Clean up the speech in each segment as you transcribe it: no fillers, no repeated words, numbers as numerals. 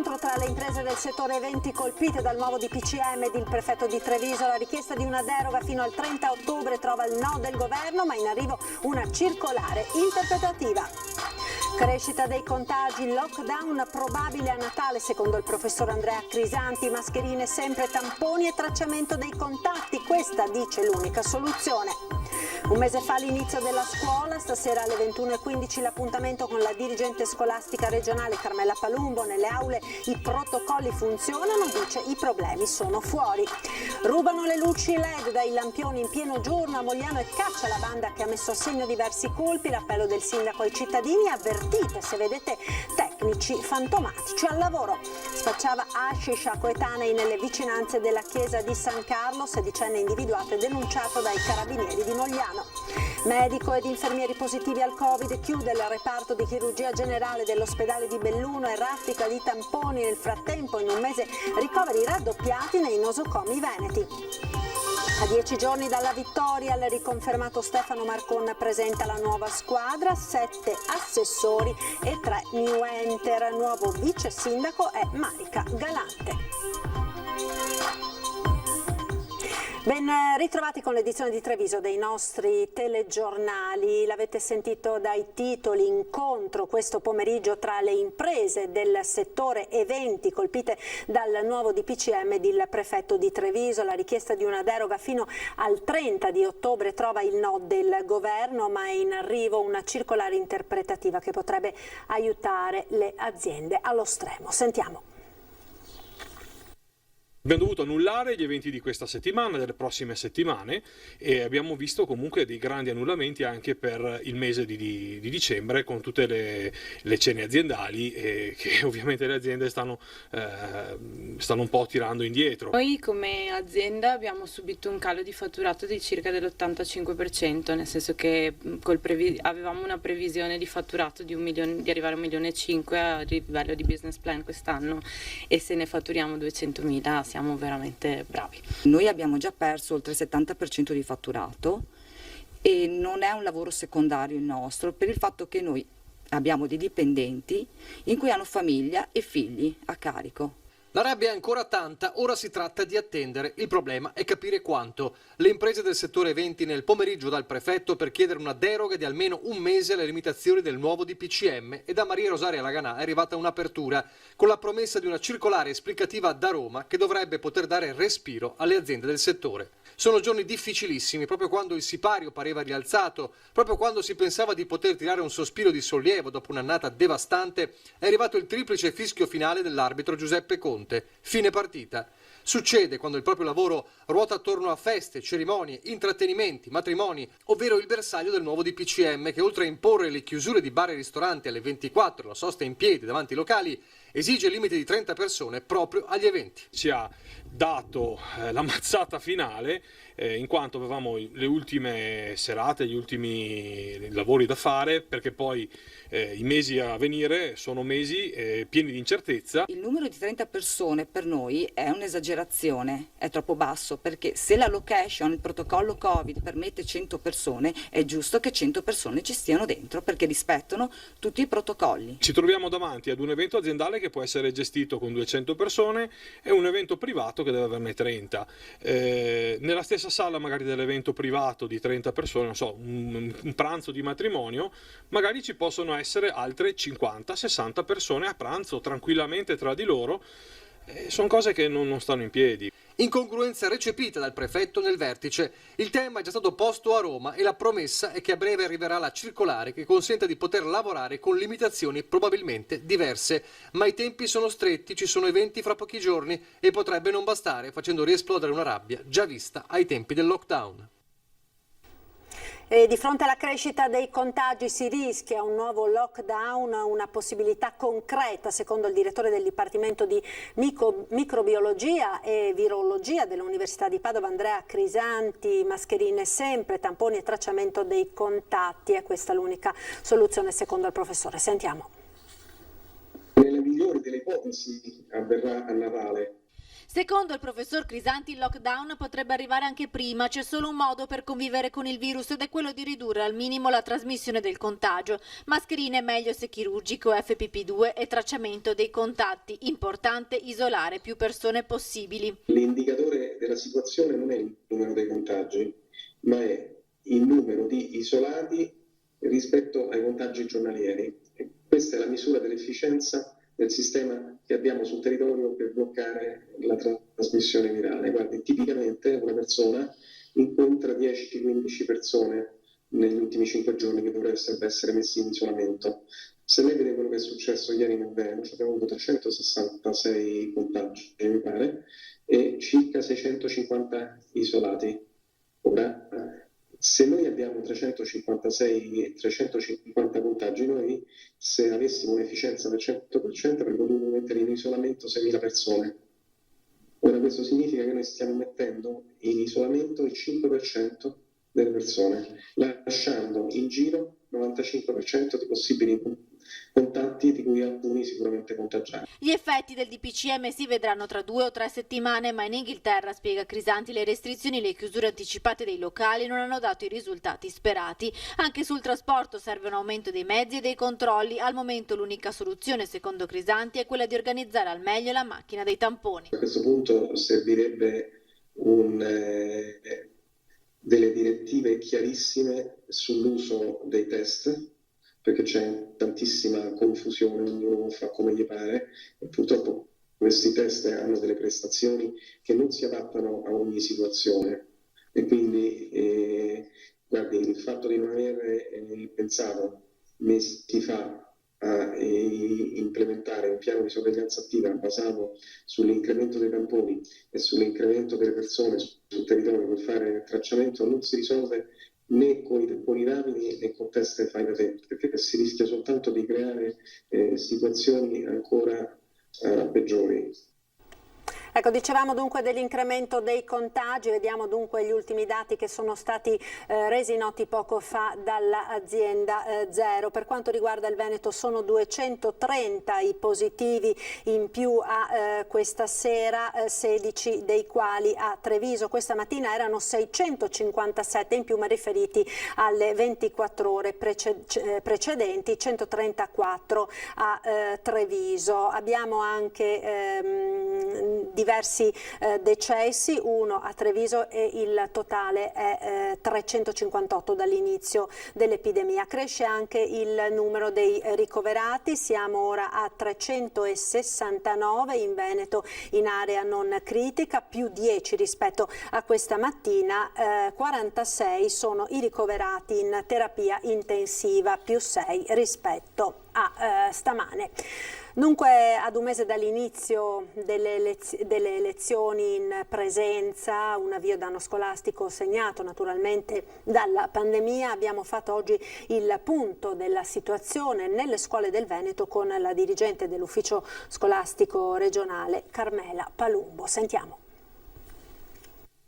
scontro tra le imprese del settore eventi colpite dal nuovo DPCM ed il prefetto di Treviso. La richiesta di una deroga fino al 30 ottobre trova il no del governo, ma in arrivo una circolare interpretativa. Crescita dei contagi, lockdown probabile a Natale secondo il professor Andrea Crisanti, mascherine sempre, tamponi e tracciamento dei contatti, questa dice l'unica soluzione. Un mese fa l'inizio della scuola, stasera alle 21:15 l'appuntamento con la dirigente scolastica regionale Carmela Palumbo. Nelle aule i protocolli funzionano, dice i problemi sono fuori. Rubano le luci LED dai lampioni in pieno giorno a Mogliano e caccia la banda che ha messo a segno diversi colpi. L'appello del sindaco ai cittadini: avvertite se vedete tecnici fantomatici al lavoro. Spacciava hashish a coetanei nelle vicinanze della chiesa di San Carlo, sedicenne individuato e denunciato dai carabinieri di Mogliano. Medico ed infermieri positivi al Covid, chiude il reparto di chirurgia generale dell'ospedale di Belluno e raffica di tamponi. Nel frattempo in un mese ricoveri raddoppiati nei nosocomi veneti. A 10 giorni dalla vittoria, il riconfermato Stefano Marcon presenta la nuova squadra, 7 assessori e 3 new enter. Nuovo vice sindaco è Marica Galante. Ben ritrovati con l'edizione di Treviso dei nostri telegiornali. L'avete sentito dai titoli: incontro questo pomeriggio tra le imprese del settore eventi colpite dal nuovo DPCM ed il prefetto di Treviso. La richiesta di una deroga fino al 30 di ottobre trova il no del governo, ma è in arrivo una circolare interpretativa che potrebbe aiutare le aziende allo stremo. Sentiamo. Abbiamo dovuto annullare gli eventi di questa settimana, delle prossime settimane, e abbiamo visto comunque dei grandi annullamenti anche per il mese di dicembre, con tutte le cene aziendali che ovviamente le aziende stanno un po' tirando indietro. Noi come azienda abbiamo subito un calo di fatturato di circa dell'85%, nel senso che avevamo una previsione di fatturato di arrivare a 1,5 milioni a livello di business plan quest'anno, e se ne fatturiamo 200.000 siamo veramente bravi. Noi abbiamo già perso oltre il 70% di fatturato e non è un lavoro secondario il nostro, per il fatto che noi abbiamo dei dipendenti in cui hanno famiglia e figli a carico. La rabbia è ancora tanta, ora si tratta di attendere. Il problema è capire quanto. Le imprese del settore eventi nel pomeriggio dal prefetto per chiedere una deroga di almeno un mese alle limitazioni del nuovo DPCM, e da Maria Rosaria Laganà è arrivata un'apertura con la promessa di una circolare esplicativa da Roma che dovrebbe poter dare respiro alle aziende del settore. Sono giorni difficilissimi, proprio quando il sipario pareva rialzato, proprio quando si pensava di poter tirare un sospiro di sollievo dopo un'annata devastante, è arrivato il triplice fischio finale dell'arbitro Giuseppe Conte. Fine partita. Succede quando il proprio lavoro ruota attorno a feste, cerimonie, intrattenimenti, matrimoni, ovvero il bersaglio del nuovo DPCM che, oltre a imporre le chiusure di bar e ristoranti alle 24, la sosta in piedi davanti ai locali, esige il limite di 30 persone proprio agli eventi. Ci ha dato la mazzata finale in quanto avevamo le ultime serate, gli ultimi lavori da fare, perché poi i mesi a venire sono mesi pieni di incertezza. Il numero di 30 persone per noi è un'esagerazione, è troppo basso, perché se la location, il protocollo Covid permette 100 persone, è giusto che 100 persone ci stiano dentro perché rispettano tutti i protocolli. Ci troviamo davanti ad un evento aziendale che può essere gestito con 200 persone e un evento privato che deve averne 30. Nella stessa sala magari dell'evento privato di 30 persone, non so, un pranzo di matrimonio, magari ci possono essere altre 50-60 persone a pranzo tranquillamente tra di loro. Sono cose che non stanno in piedi. Incongruenza recepita dal prefetto nel vertice. Il tema è già stato posto a Roma e la promessa è che a breve arriverà la circolare che consenta di poter lavorare con limitazioni probabilmente diverse. Ma i tempi sono stretti, ci sono eventi fra pochi giorni e potrebbe non bastare, facendo riesplodere una rabbia già vista ai tempi del lockdown. E di fronte alla crescita dei contagi si rischia un nuovo lockdown, una possibilità concreta, secondo il direttore del Dipartimento di Microbiologia e Virologia dell'Università di Padova, Andrea Crisanti. Mascherine sempre, tamponi e tracciamento dei contatti. È questa l'unica soluzione secondo il professore. Sentiamo. Nella migliore delle ipotesi avverrà a Natale. Secondo il professor Crisanti, il lockdown potrebbe arrivare anche prima, c'è solo un modo per convivere con il virus ed è quello di ridurre al minimo la trasmissione del contagio. Mascherine meglio se chirurgico, FFP2 e tracciamento dei contatti. Importante isolare più persone possibili. L'indicatore della situazione non è il numero dei contagi, ma è il numero di isolati rispetto ai contagi giornalieri. E questa è la misura dell'efficienza del sistema che abbiamo sul territorio per bloccare la trasmissione virale. Guardi, tipicamente una persona incontra 10-15 persone negli ultimi 5 giorni che dovrebbero essere messi in isolamento. Se lei vede quello che è successo ieri nel Veneto, abbiamo avuto 366 contagi, mi pare, e circa 650 isolati. Ora, se noi abbiamo 350 contagi, noi se avessimo un'efficienza del 100% avremmo dovuto mettere in isolamento 6.000 persone. Ora questo significa che noi stiamo mettendo in isolamento il 5% delle persone, lasciando in giro il 95% di possibili contatti, di cui alcuni sicuramente contagiati. Gli effetti del DPCM si vedranno tra 2 o 3 settimane, ma in Inghilterra, spiega Crisanti, le restrizioni e le chiusure anticipate dei locali non hanno dato i risultati sperati. Anche sul trasporto serve un aumento dei mezzi e dei controlli. Al momento l'unica soluzione, secondo Crisanti, è quella di organizzare al meglio la macchina dei tamponi. A questo punto servirebbe delle direttive chiarissime sull'uso dei test, perché c'è tantissima confusione, ognuno fa come gli pare e purtroppo questi test hanno delle prestazioni che non si adattano a ogni situazione e quindi guardi, il fatto di non aver pensato mesi fa a implementare un piano di sorveglianza attiva basato sull'incremento dei tamponi e sull'incremento delle persone sul territorio per fare il tracciamento non si risolve né con i tamponi rapidi né con test fai da te, perché si rischia soltanto di creare situazioni ancora peggiori. Ecco, dicevamo dunque dell'incremento dei contagi, vediamo dunque gli ultimi dati che sono stati resi noti poco fa dall'azienda Zero. Per quanto riguarda il Veneto sono 230 i positivi in più a questa sera, 16 dei quali a Treviso. Questa mattina erano 657 in più, ma riferiti alle 24 ore precedenti, 134 a Treviso. Abbiamo anche diversi decessi, uno a Treviso e il totale è 358 dall'inizio dell'epidemia. Cresce anche il numero dei ricoverati, siamo ora a 369 in Veneto in area non critica, più 10 rispetto a questa mattina, 46 sono i ricoverati in terapia intensiva, più 6 rispetto a stamane. Dunque, ad un mese dall'inizio delle lezioni in presenza, un avvio d'anno scolastico segnato naturalmente dalla pandemia, abbiamo fatto oggi il punto della situazione nelle scuole del Veneto con la dirigente dell'ufficio scolastico regionale Carmela Palumbo. Sentiamo.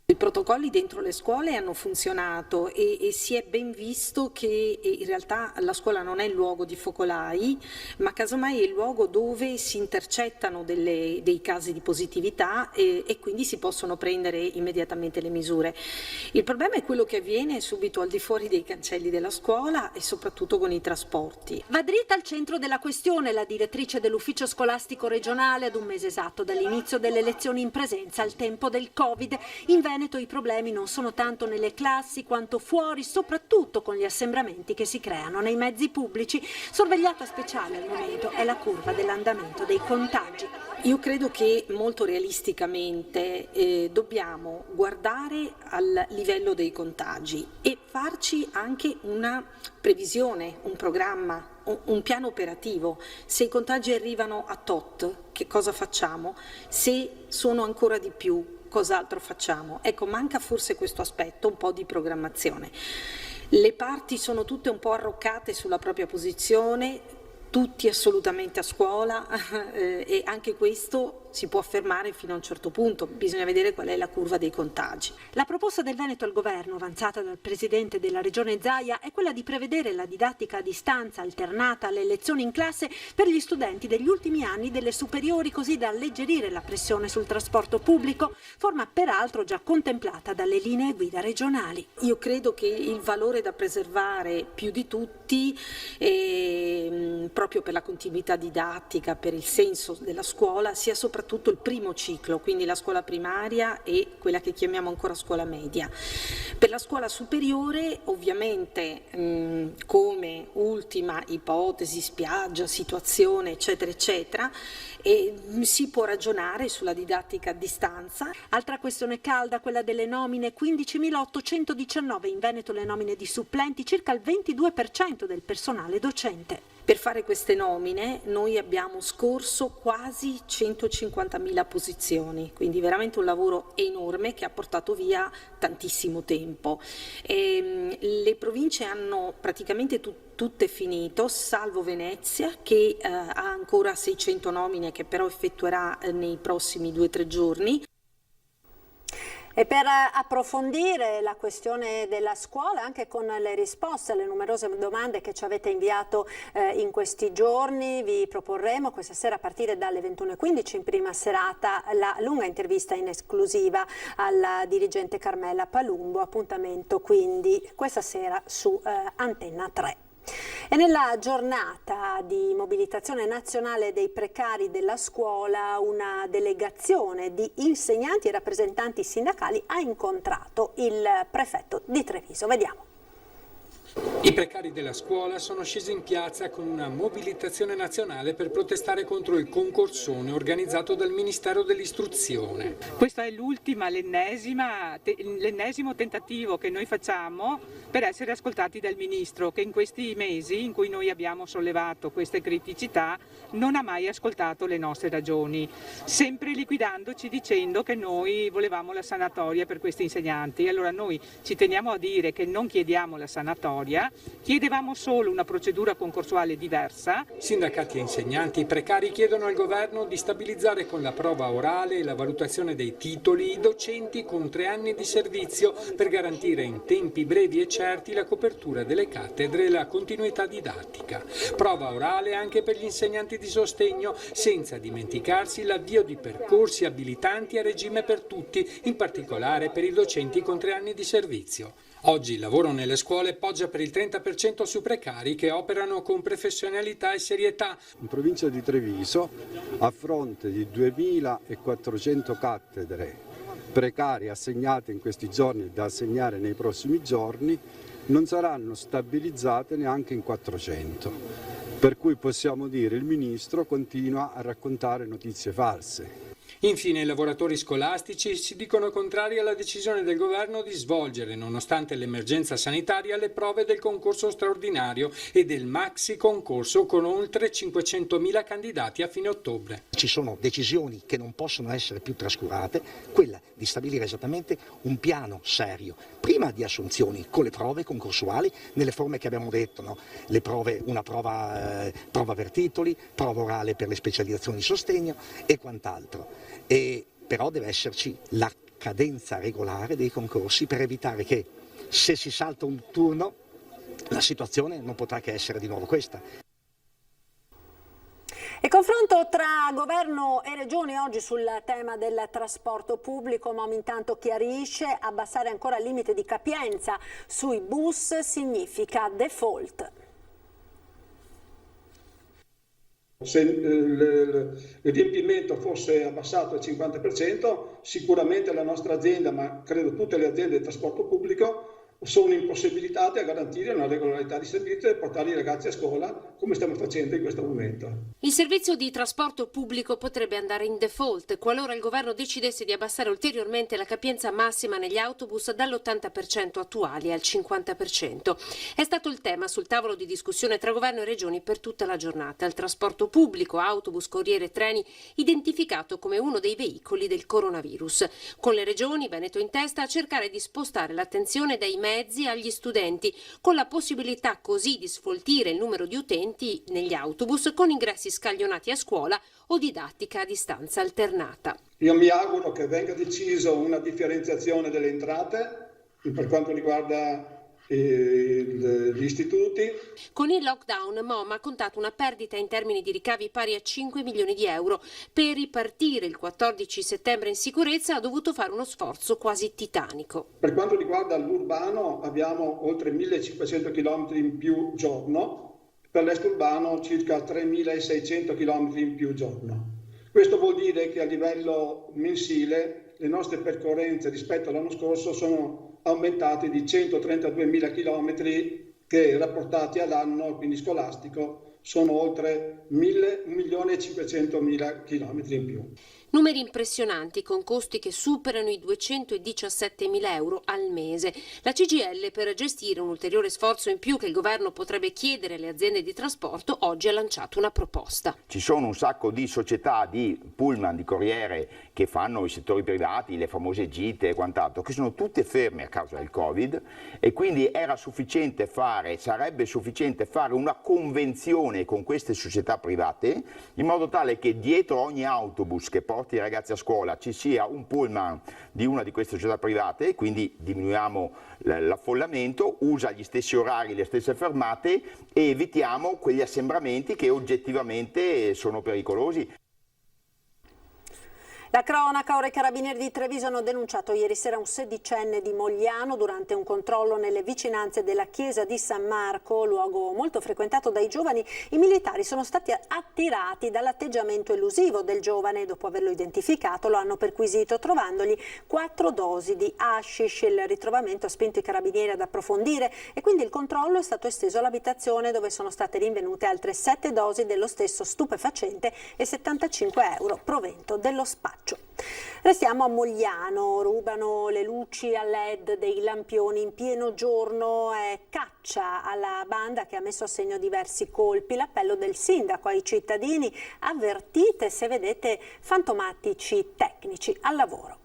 I protocolli dentro le scuole hanno funzionato e si è ben visto che in realtà la scuola non è il luogo di focolai, ma casomai è il luogo dove si intercettano dei casi di positività e quindi si possono prendere immediatamente le misure. Il problema è quello che avviene subito al di fuori dei cancelli della scuola e soprattutto con i trasporti. Va dritta al centro della questione la direttrice dell'ufficio scolastico regionale ad un mese esatto dall'inizio delle lezioni in presenza al tempo del Covid. In Veneto i problemi non sono tanto nelle classi quanto fuori, soprattutto con gli assembramenti che si creano nei mezzi pubblici. Sorvegliata speciale al momento è la curva dell'andamento dei contagi. Io credo che molto realisticamente dobbiamo guardare al livello dei contagi e farci anche una previsione, un programma, un piano operativo. Se i contagi arrivano a tot, che cosa facciamo? Se sono ancora di più, cos'altro facciamo? Ecco, manca forse questo aspetto, un po' di programmazione. Le parti sono tutte un po' arroccate sulla propria posizione, tutti assolutamente a scuola e anche questo si può fermare fino a un certo punto, bisogna vedere qual è la curva dei contagi. La proposta del Veneto al governo, avanzata dal presidente della regione Zaia, è quella di prevedere la didattica a distanza alternata alle lezioni in classe per gli studenti degli ultimi anni delle superiori, così da alleggerire la pressione sul trasporto pubblico, forma peraltro già contemplata dalle linee guida regionali. Io credo che il valore da preservare più di tutti, proprio per la continuità didattica, per il senso della scuola, sia soprattutto il primo ciclo, quindi la scuola primaria e quella che chiamiamo ancora scuola media. Per la scuola superiore, ovviamente, come ultima ipotesi, spiaggia, situazione, eccetera, eccetera, si può ragionare sulla didattica a distanza. Altra questione calda, quella delle nomine, 15.819 in Veneto le nomine di supplenti, circa il 22% del personale docente. Per fare queste nomine noi abbiamo scorso quasi 150.000 posizioni, quindi veramente un lavoro enorme che ha portato via tantissimo tempo. Le province hanno praticamente tutte finito, salvo Venezia che ha ancora 600 nomine che però effettuerà nei prossimi 2 o 3 giorni. E per approfondire la questione della scuola, anche con le risposte alle numerose domande che ci avete inviato in questi giorni, vi proporremo questa sera a partire dalle 21:15 in prima serata la lunga intervista in esclusiva alla dirigente Carmela Palumbo, appuntamento quindi questa sera su Antenna 3. E nella giornata di mobilitazione nazionale dei precari della scuola, una delegazione di insegnanti e rappresentanti sindacali ha incontrato il prefetto di Treviso. Vediamo. I precari della scuola sono scesi in piazza con una mobilitazione nazionale per protestare contro il concorsone organizzato dal Ministero dell'Istruzione. Questo è l'ennesimo tentativo che noi facciamo per essere ascoltati dal Ministro, che in questi mesi in cui noi abbiamo sollevato queste criticità non ha mai ascoltato le nostre ragioni, sempre liquidandoci dicendo che noi volevamo la sanatoria per questi insegnanti. Allora noi ci teniamo a dire che non chiediamo la sanatoria, chiedevamo solo una procedura concorsuale diversa. Sindacati e insegnanti precari chiedono al governo di stabilizzare con la prova orale e la valutazione dei titoli i docenti con 3 anni di servizio per garantire in tempi brevi e certi la copertura delle cattedre e la continuità didattica. Prova orale anche per gli insegnanti di sostegno, senza dimenticarsi l'avvio di percorsi abilitanti a regime per tutti, in particolare per i docenti con 3 anni di servizio. Oggi il lavoro nelle scuole poggia per il 30% su precari che operano con professionalità e serietà. In provincia di Treviso, a fronte di 2.400 cattedre precarie assegnate in questi giorni e da assegnare nei prossimi giorni, non saranno stabilizzate neanche in 400. Per cui possiamo dire il Ministro continua a raccontare notizie false. Infine i lavoratori scolastici si dicono contrari alla decisione del governo di svolgere, nonostante l'emergenza sanitaria, le prove del concorso straordinario e del maxi concorso con oltre 500.000 candidati a fine ottobre. Ci sono decisioni che non possono essere più trascurate, quella di stabilire esattamente un piano serio, prima di assunzioni con le prove concorsuali nelle forme che abbiamo detto, no? Le prove, una prova per titoli, prova orale per le specializzazioni di sostegno e quant'altro. E però deve esserci la cadenza regolare dei concorsi per evitare che, se si salta un turno, la situazione non potrà che essere di nuovo questa. E confronto tra governo e regioni oggi sul tema del trasporto pubblico. Momi intanto chiarisce: abbassare ancora il limite di capienza sui bus significa default. Se il riempimento fosse abbassato al 50%, sicuramente la nostra azienda, ma credo tutte le aziende del trasporto pubblico, sono impossibilitate a garantire una regolarità di servizio e portare i ragazzi a scuola come stiamo facendo in questo momento. Il servizio di trasporto pubblico potrebbe andare in default qualora il governo decidesse di abbassare ulteriormente la capienza massima negli autobus dall'80% attuali al 50%. È stato il tema sul tavolo di discussione tra governo e regioni per tutta la giornata. Il trasporto pubblico, autobus, corriere e treni, identificato come uno dei veicoli del coronavirus. Con le regioni, Veneto in testa, a cercare di spostare l'attenzione dai mezzi mezzi agli studenti, con la possibilità così di sfoltire il numero di utenti negli autobus con ingressi scaglionati a scuola o didattica a distanza alternata. Io mi auguro che venga deciso una differenziazione delle entrate per quanto riguarda gli istituti. Con il lockdown MOM ha contato una perdita in termini di ricavi pari a 5 milioni di euro. Per ripartire il 14 settembre in sicurezza ha dovuto fare uno sforzo quasi titanico. Per quanto riguarda l'urbano abbiamo oltre 1500 km in più giorno, per l'extraurbano circa 3600 km in più giorno. Questo vuol dire che a livello mensile le nostre percorrenze rispetto all'anno scorso sono aumentati di 132.000 chilometri che rapportati all'anno, quindi scolastico, sono oltre 1.500.000 chilometri in più. Numeri impressionanti con costi che superano i 217.000 euro al mese. La CGIL, per gestire un ulteriore sforzo in più che il governo potrebbe chiedere alle aziende di trasporto, oggi ha lanciato una proposta. Ci sono un sacco di società di pullman, di corriere che fanno i settori privati, le famose gite e quant'altro, che sono tutte ferme a causa del Covid e quindi sarebbe sufficiente fare una convenzione con queste società private in modo tale che dietro ogni autobus che porta i ragazzi a scuola ci sia un pullman di una di queste società private, quindi diminuiamo l'affollamento, usa gli stessi orari, le stesse fermate e evitiamo quegli assembramenti che oggettivamente sono pericolosi. La cronaca, ora i carabinieri di Treviso hanno denunciato ieri sera un sedicenne di Mogliano durante un controllo nelle vicinanze della chiesa di San Marco, luogo molto frequentato dai giovani. I militari sono stati attirati dall'atteggiamento elusivo del giovane. Dopo averlo identificato lo hanno perquisito trovandogli 4 dosi di hashish. Il ritrovamento ha spinto i carabinieri ad approfondire e quindi il controllo è stato esteso all'abitazione dove sono state rinvenute altre 7 dosi dello stesso stupefacente e 75 euro provento dello spaccio. Restiamo a Mogliano, rubano le luci a LED dei lampioni in pieno giorno, è caccia alla banda che ha messo a segno diversi colpi. L'appello del sindaco ai cittadini: avvertite se vedete fantomatici tecnici al lavoro.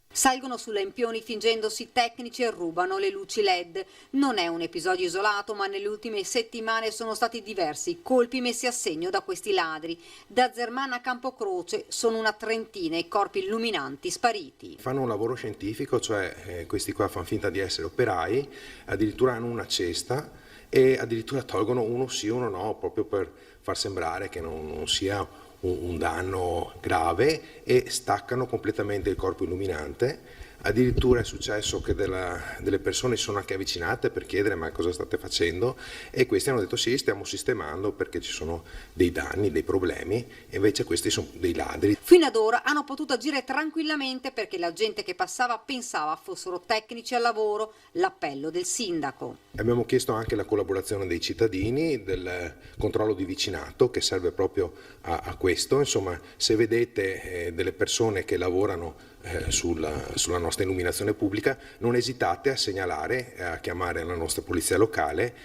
Salgono su lampioni fingendosi tecnici e rubano le luci LED. Non è un episodio isolato, ma nelle ultime settimane sono stati diversi i colpi messi a segno da questi ladri. Da Zermana a Campocroce sono una trentina i corpi illuminanti spariti. Fanno un lavoro scientifico, cioè questi qua fanno finta di essere operai, addirittura hanno una cesta e addirittura tolgono uno sì, uno no, proprio per far sembrare che non sia un danno grave, e staccano completamente il corpo illuminante. Addirittura è successo che delle persone si sono anche avvicinate per chiedere: ma cosa state facendo? E questi hanno detto: sì, stiamo sistemando perché ci sono dei danni, dei problemi, e invece questi sono dei ladri. Fino ad ora hanno potuto agire tranquillamente perché la gente che passava pensava fossero tecnici al lavoro. L'appello del sindaco. Abbiamo chiesto anche la collaborazione dei cittadini, del controllo di vicinato che serve proprio a questo. Insomma, se vedete delle persone che lavorano sulla nostra illuminazione pubblica, non esitate a segnalare, a chiamare la nostra polizia locale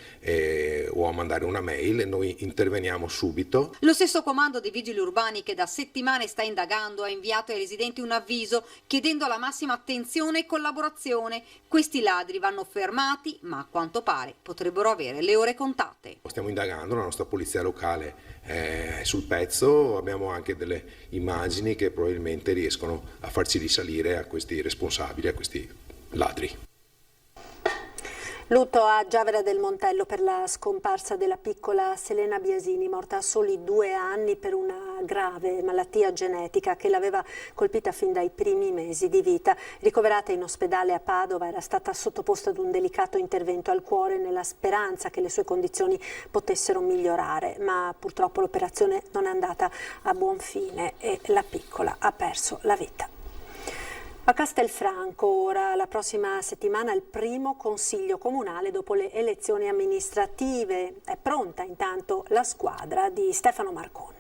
o a mandare una mail, noi interveniamo subito. Lo stesso comando dei vigili urbani, che da settimane sta indagando, ha inviato ai residenti un avviso chiedendo la massima attenzione e collaborazione. Questi ladri vanno fermati, ma a quanto pare potrebbero avere le ore contate. Stiamo indagando, la nostra polizia locale è sul pezzo, abbiamo anche delle immagini che probabilmente riescono a farci risalire a questi responsabili, a questi ladri. Lutto a Giavera del Montello per la scomparsa della piccola Selena Biasini, morta a soli 2 anni per una grave malattia genetica che l'aveva colpita fin dai primi mesi di vita. Ricoverata in ospedale a Padova, era stata sottoposta ad un delicato intervento al cuore nella speranza che le sue condizioni potessero migliorare, ma purtroppo l'operazione non è andata a buon fine e la piccola ha perso la vita. A Castelfranco ora, la prossima settimana, il primo consiglio comunale dopo le elezioni amministrative. È pronta intanto la squadra di Stefano Marcon.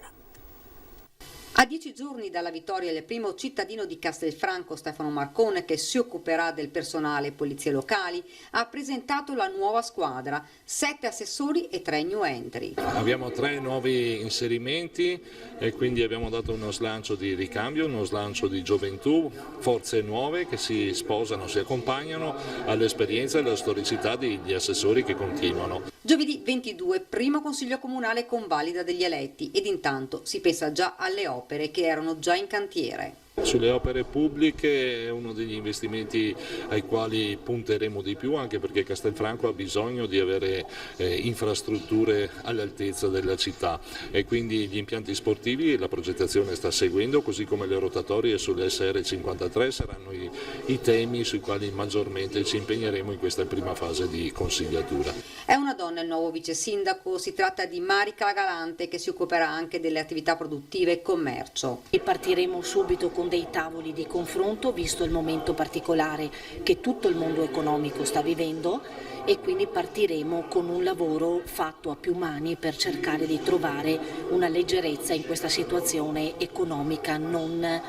A 10 giorni dalla vittoria del primo cittadino di Castelfranco, Stefano Marcone, che si occuperà del personale e polizie locali, ha presentato la nuova squadra, 7 assessori e 3 new entry. Abbiamo 3 nuovi inserimenti e quindi abbiamo dato uno slancio di ricambio, uno slancio di gioventù, forze nuove che si sposano, si accompagnano all'esperienza e alla storicità degli assessori che continuano. Giovedì 22, primo consiglio comunale convalida degli eletti ed intanto si pensa già alle opere che erano già in cantiere. Sulle opere pubbliche è uno degli investimenti ai quali punteremo di più, anche perché Castelfranco ha bisogno di avere infrastrutture all'altezza della città e quindi gli impianti sportivi la progettazione sta seguendo, così come le rotatorie sulle SR53 saranno i temi sui quali maggiormente ci impegneremo in questa prima fase di consigliatura. È una donna il nuovo vice sindaco, si tratta di Marica Galante, che si occuperà anche delle attività produttive e commercio. E partiremo subito con dei tavoli di confronto, visto il momento particolare che tutto il mondo economico sta vivendo, e quindi partiremo con un lavoro fatto a più mani per cercare di trovare una leggerezza in questa situazione economica non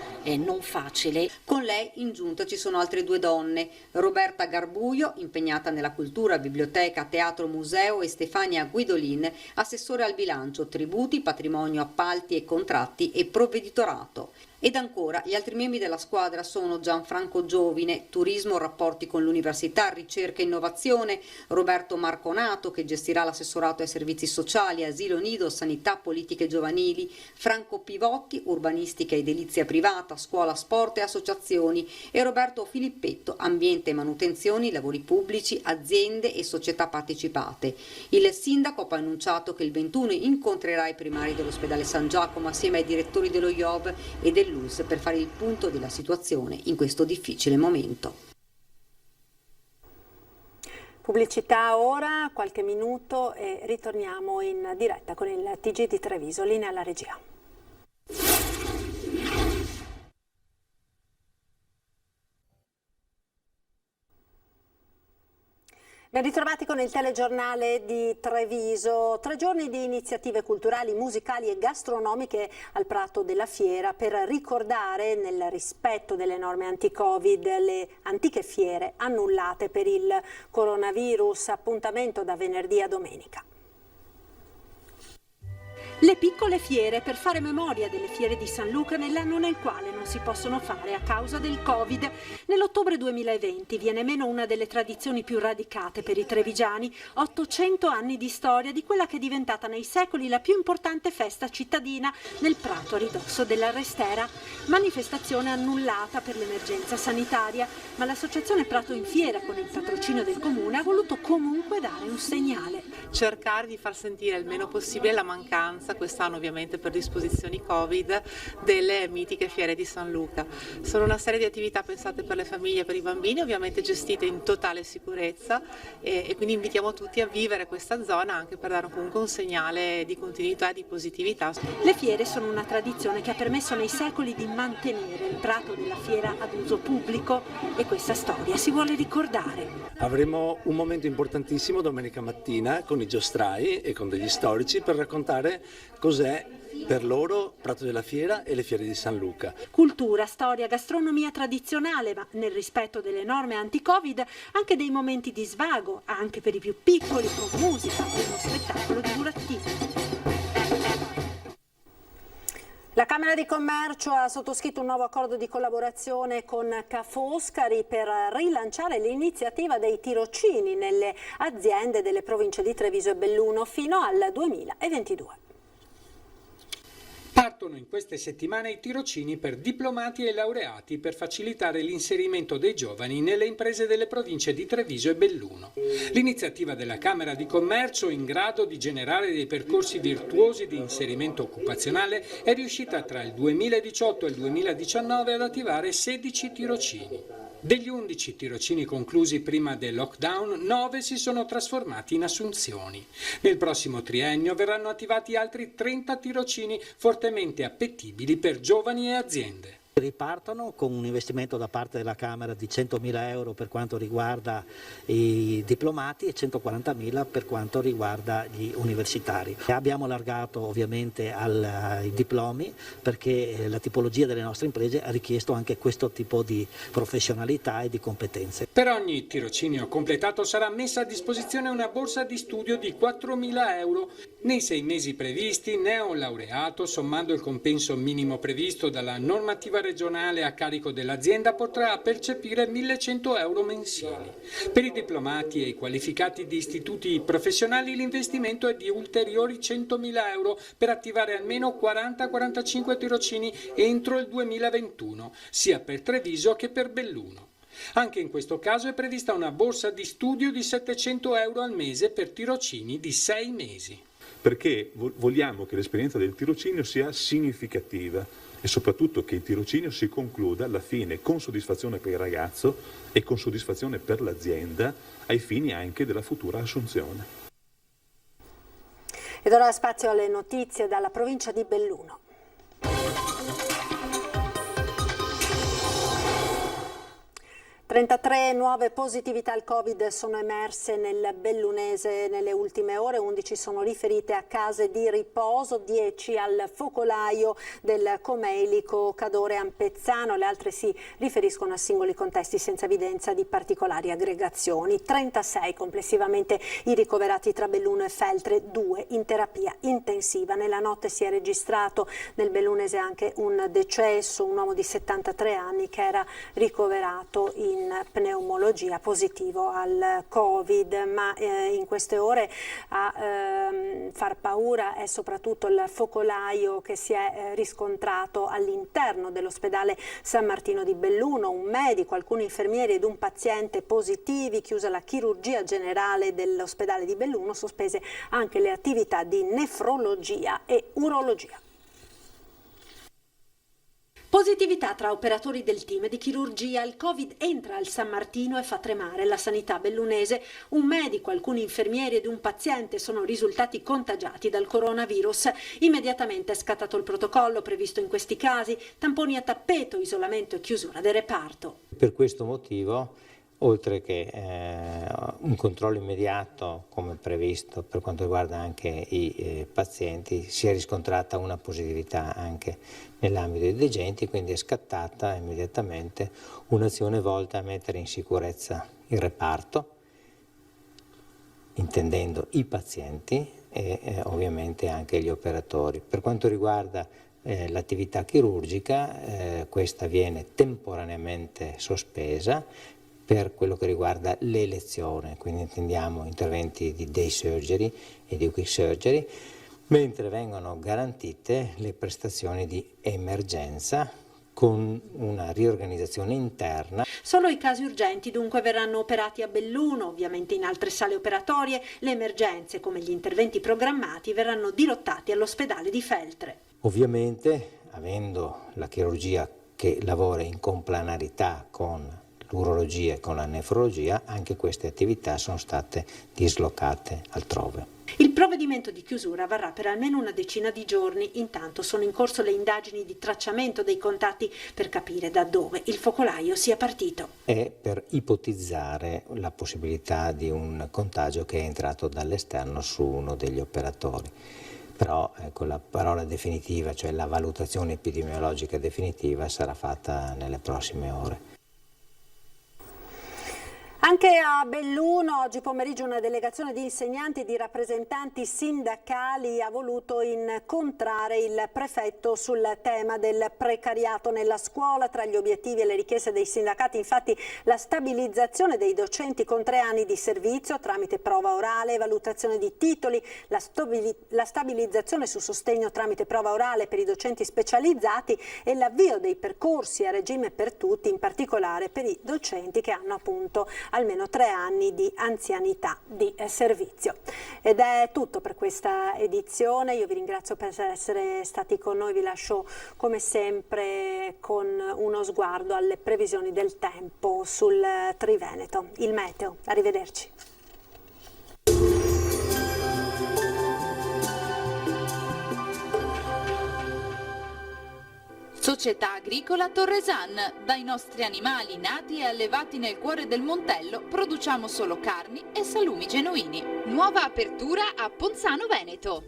facile. Con lei in giunta ci sono altre 2 donne, Roberta Garbuio, impegnata nella cultura, biblioteca, teatro, museo, e Stefania Guidolin, assessore al bilancio, tributi, patrimonio, appalti e contratti e provveditorato. Ed ancora, gli altri membri della squadra sono Gianfranco Giovine, turismo, rapporti con l'università, ricerca e innovazione, Roberto Marconato, che gestirà l'assessorato ai servizi sociali, asilo nido, sanità, politiche giovanili, Franco Pivotti, urbanistica e edilizia privata, scuola, sport e associazioni, e Roberto Filippetto, ambiente e manutenzioni, lavori pubblici, aziende e società partecipate. Il sindaco ha poi annunciato che il 21 incontrerà i primari dell'ospedale San Giacomo assieme ai direttori dello IOV e dell'ULS per fare il punto della situazione in questo difficile momento. Pubblicità ora, qualche minuto e ritorniamo in diretta con il TG di Treviso, linea alla regia. Ben ritrovati con il telegiornale di Treviso. 3 giorni di iniziative culturali, musicali e gastronomiche al Prato della Fiera per ricordare, nel rispetto delle norme anti-Covid, le antiche fiere annullate per il coronavirus. Appuntamento da venerdì a domenica. Le piccole fiere per fare memoria delle fiere di San Luca nell'anno nel quale non si possono fare a causa del Covid. Nell'ottobre 2020 viene meno una delle tradizioni più radicate per i trevigiani, 800 anni di storia di quella che è diventata nei secoli la più importante festa cittadina nel prato a ridosso della Restera. Manifestazione annullata per l'emergenza sanitaria, ma l'associazione Prato in Fiera, con il patrocinio del comune, ha voluto comunque dare un segnale. Cercare di far sentire il meno possibile la mancanza, quest'anno ovviamente per disposizioni Covid, delle mitiche fiere di San Luca. Sono una serie di attività pensate per le famiglie e per i bambini, ovviamente gestite in totale sicurezza e quindi invitiamo tutti a vivere questa zona anche per dare comunque un segnale di continuità e di positività. Le fiere sono una tradizione che ha permesso nei secoli di mantenere il Prato della Fiera ad uso pubblico e questa storia si vuole ricordare. Avremo un momento importantissimo domenica mattina con i giostrai e con degli storici per raccontare cos'è per loro Prato della Fiera e le fiere di San Luca. Cultura, storia, gastronomia tradizionale, ma nel rispetto delle norme anti-Covid anche dei momenti di svago, anche per i più piccoli, con musica e uno spettacolo divulgativo. La Camera di Commercio ha sottoscritto un nuovo accordo di collaborazione con Ca' Foscari per rilanciare l'iniziativa dei tirocini nelle aziende delle province di Treviso e Belluno fino al 2022. Partono in queste settimane i tirocini per diplomati e laureati per facilitare l'inserimento dei giovani nelle imprese delle province di Treviso e Belluno. L'iniziativa della Camera di Commercio, in grado di generare dei percorsi virtuosi di inserimento occupazionale, è riuscita tra il 2018 e il 2019 ad attivare 16 tirocini. Degli 11 tirocini conclusi prima del lockdown, 9 si sono trasformati in assunzioni. Nel prossimo triennio verranno attivati altri 30 tirocini fortemente appetibili per giovani e aziende. Ripartono con un investimento da parte della Camera di 100.000 euro per quanto riguarda i diplomati e 140.000 per quanto riguarda gli universitari. Abbiamo allargato ovviamente ai diplomi perché la tipologia delle nostre imprese ha richiesto anche questo tipo di professionalità e di competenze. Per ogni tirocinio completato sarà messa a disposizione una borsa di studio di 4.000 euro. Nei 6 mesi previsti, neolaureato, sommando il compenso minimo previsto dalla normativa regionale a carico dell'azienda, potrà percepire 1.100 euro mensili. Per i diplomati e i qualificati di istituti professionali l'investimento è di ulteriori 100.000 euro per attivare almeno 40-45 tirocini entro il 2021, sia per Treviso che per Belluno. Anche in questo caso è prevista una borsa di studio di 700 euro al mese per tirocini di 6 mesi. Perché vogliamo che l'esperienza del tirocinio sia significativa e soprattutto che il tirocinio si concluda alla fine con soddisfazione per il ragazzo e con soddisfazione per l'azienda ai fini anche della futura assunzione. Ed ora spazio alle notizie dalla provincia di Belluno. 33 nuove positività al Covid sono emerse nel bellunese nelle ultime ore, 11 sono riferite a case di riposo, 10 al focolaio del Comelico Cadore Ampezzano, le altre si riferiscono a singoli contesti senza evidenza di particolari aggregazioni. 36 complessivamente i ricoverati tra Belluno e Feltre, 2 in terapia intensiva. Nella notte si è registrato nel bellunese anche un decesso, un uomo di 73 anni che era ricoverato in pneumologia positivo al Covid, ma in queste ore a far paura è soprattutto il focolaio che si è riscontrato all'interno dell'ospedale San Martino di Belluno, un medico, alcuni infermieri ed un paziente positivi, chiusa la chirurgia generale dell'ospedale di Belluno, sospese anche le attività di nefrologia e urologia. Positività tra operatori del team di chirurgia. Il Covid entra al San Martino e fa tremare la sanità bellunese. Un medico, alcuni infermieri ed un paziente sono risultati contagiati dal coronavirus. Immediatamente è scattato il protocollo previsto in questi casi, tamponi a tappeto, isolamento e chiusura del reparto. Per questo motivo, oltre che un controllo immediato come previsto per quanto riguarda anche i pazienti, si è riscontrata una positività anche nell'ambito dei degenti, quindi è scattata immediatamente un'azione volta a mettere in sicurezza il reparto, intendendo i pazienti e ovviamente anche gli operatori. Per quanto riguarda l'attività chirurgica, questa viene temporaneamente sospesa per quello che riguarda l'elezione, quindi intendiamo interventi di day surgery e di quick surgery, mentre vengono garantite le prestazioni di emergenza con una riorganizzazione interna. Solo i casi urgenti dunque verranno operati a Belluno, ovviamente in altre sale operatorie le emergenze come gli interventi programmati verranno dirottati all'ospedale di Feltre. Ovviamente, avendo la chirurgia che lavora in complementarità con l'urologia e con la nefrologia, anche queste attività sono state dislocate altrove. Il provvedimento di chiusura varrà per almeno una decina di giorni, intanto sono in corso le indagini di tracciamento dei contatti per capire da dove il focolaio sia partito. È per ipotizzare la possibilità di un contagio che è entrato dall'esterno su uno degli operatori. Però ecco, la parola definitiva, cioè la valutazione epidemiologica definitiva, sarà fatta nelle prossime ore. Anche a Belluno oggi pomeriggio una delegazione di insegnanti e di rappresentanti sindacali ha voluto incontrare il prefetto sul tema del precariato nella scuola. Tra gli obiettivi e le richieste dei sindacati infatti la stabilizzazione dei docenti con 3 anni di servizio tramite prova orale e valutazione di titoli, la stabilizzazione su sostegno tramite prova orale per i docenti specializzati e l'avvio dei percorsi a regime per tutti, in particolare per i docenti che hanno appunto almeno 3 anni di anzianità di servizio. Ed è tutto per questa edizione, io vi ringrazio per essere stati con noi, vi lascio come sempre con uno sguardo alle previsioni del tempo sul Triveneto, il meteo. Arrivederci. Società Agricola Torresan. Dai nostri animali nati e allevati nel cuore del Montello produciamo solo carni e salumi genuini. Nuova apertura a Ponzano Veneto.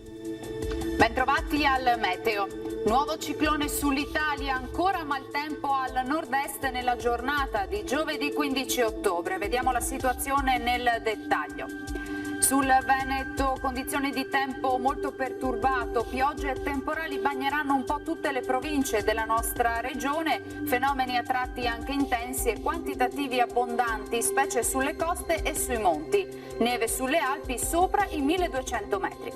Bentrovati al meteo. Nuovo ciclone sull'Italia, ancora maltempo al nord-est nella giornata di giovedì 15 ottobre. Vediamo la situazione nel dettaglio. Sul Veneto condizioni di tempo molto perturbato, piogge e temporali bagneranno un po' tutte le province della nostra regione, fenomeni a tratti anche intensi e quantitativi abbondanti, specie sulle coste e sui monti, neve sulle Alpi sopra i 1200 metri.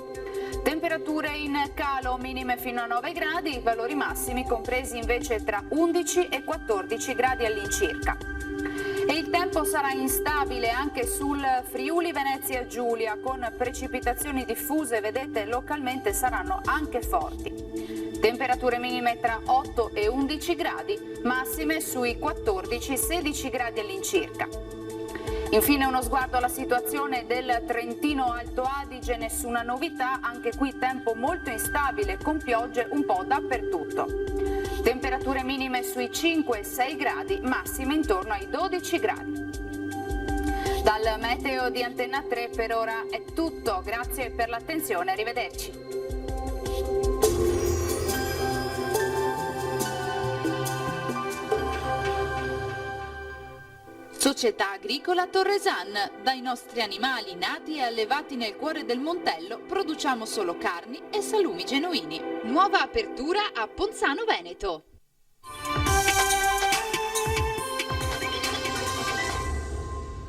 Temperature in calo, minime fino a 9 gradi, valori massimi compresi invece tra 11 e 14 gradi all'incirca. E il tempo sarà instabile anche sul Friuli Venezia Giulia, con precipitazioni diffuse, vedete, localmente saranno anche forti. Temperature minime tra 8 e 11 gradi, massime sui 14-16 gradi all'incirca. Infine uno sguardo alla situazione del Trentino Alto Adige, nessuna novità, anche qui tempo molto instabile con piogge un po' dappertutto. Temperature minime sui 5-6 gradi, massime intorno ai 12 gradi. Dal meteo di Antenna 3 per ora è tutto, grazie per l'attenzione, arrivederci. Società Agricola Torresan. Dai nostri animali nati e allevati nel cuore del Montello produciamo solo carni e salumi genuini. Nuova apertura a Ponzano Veneto.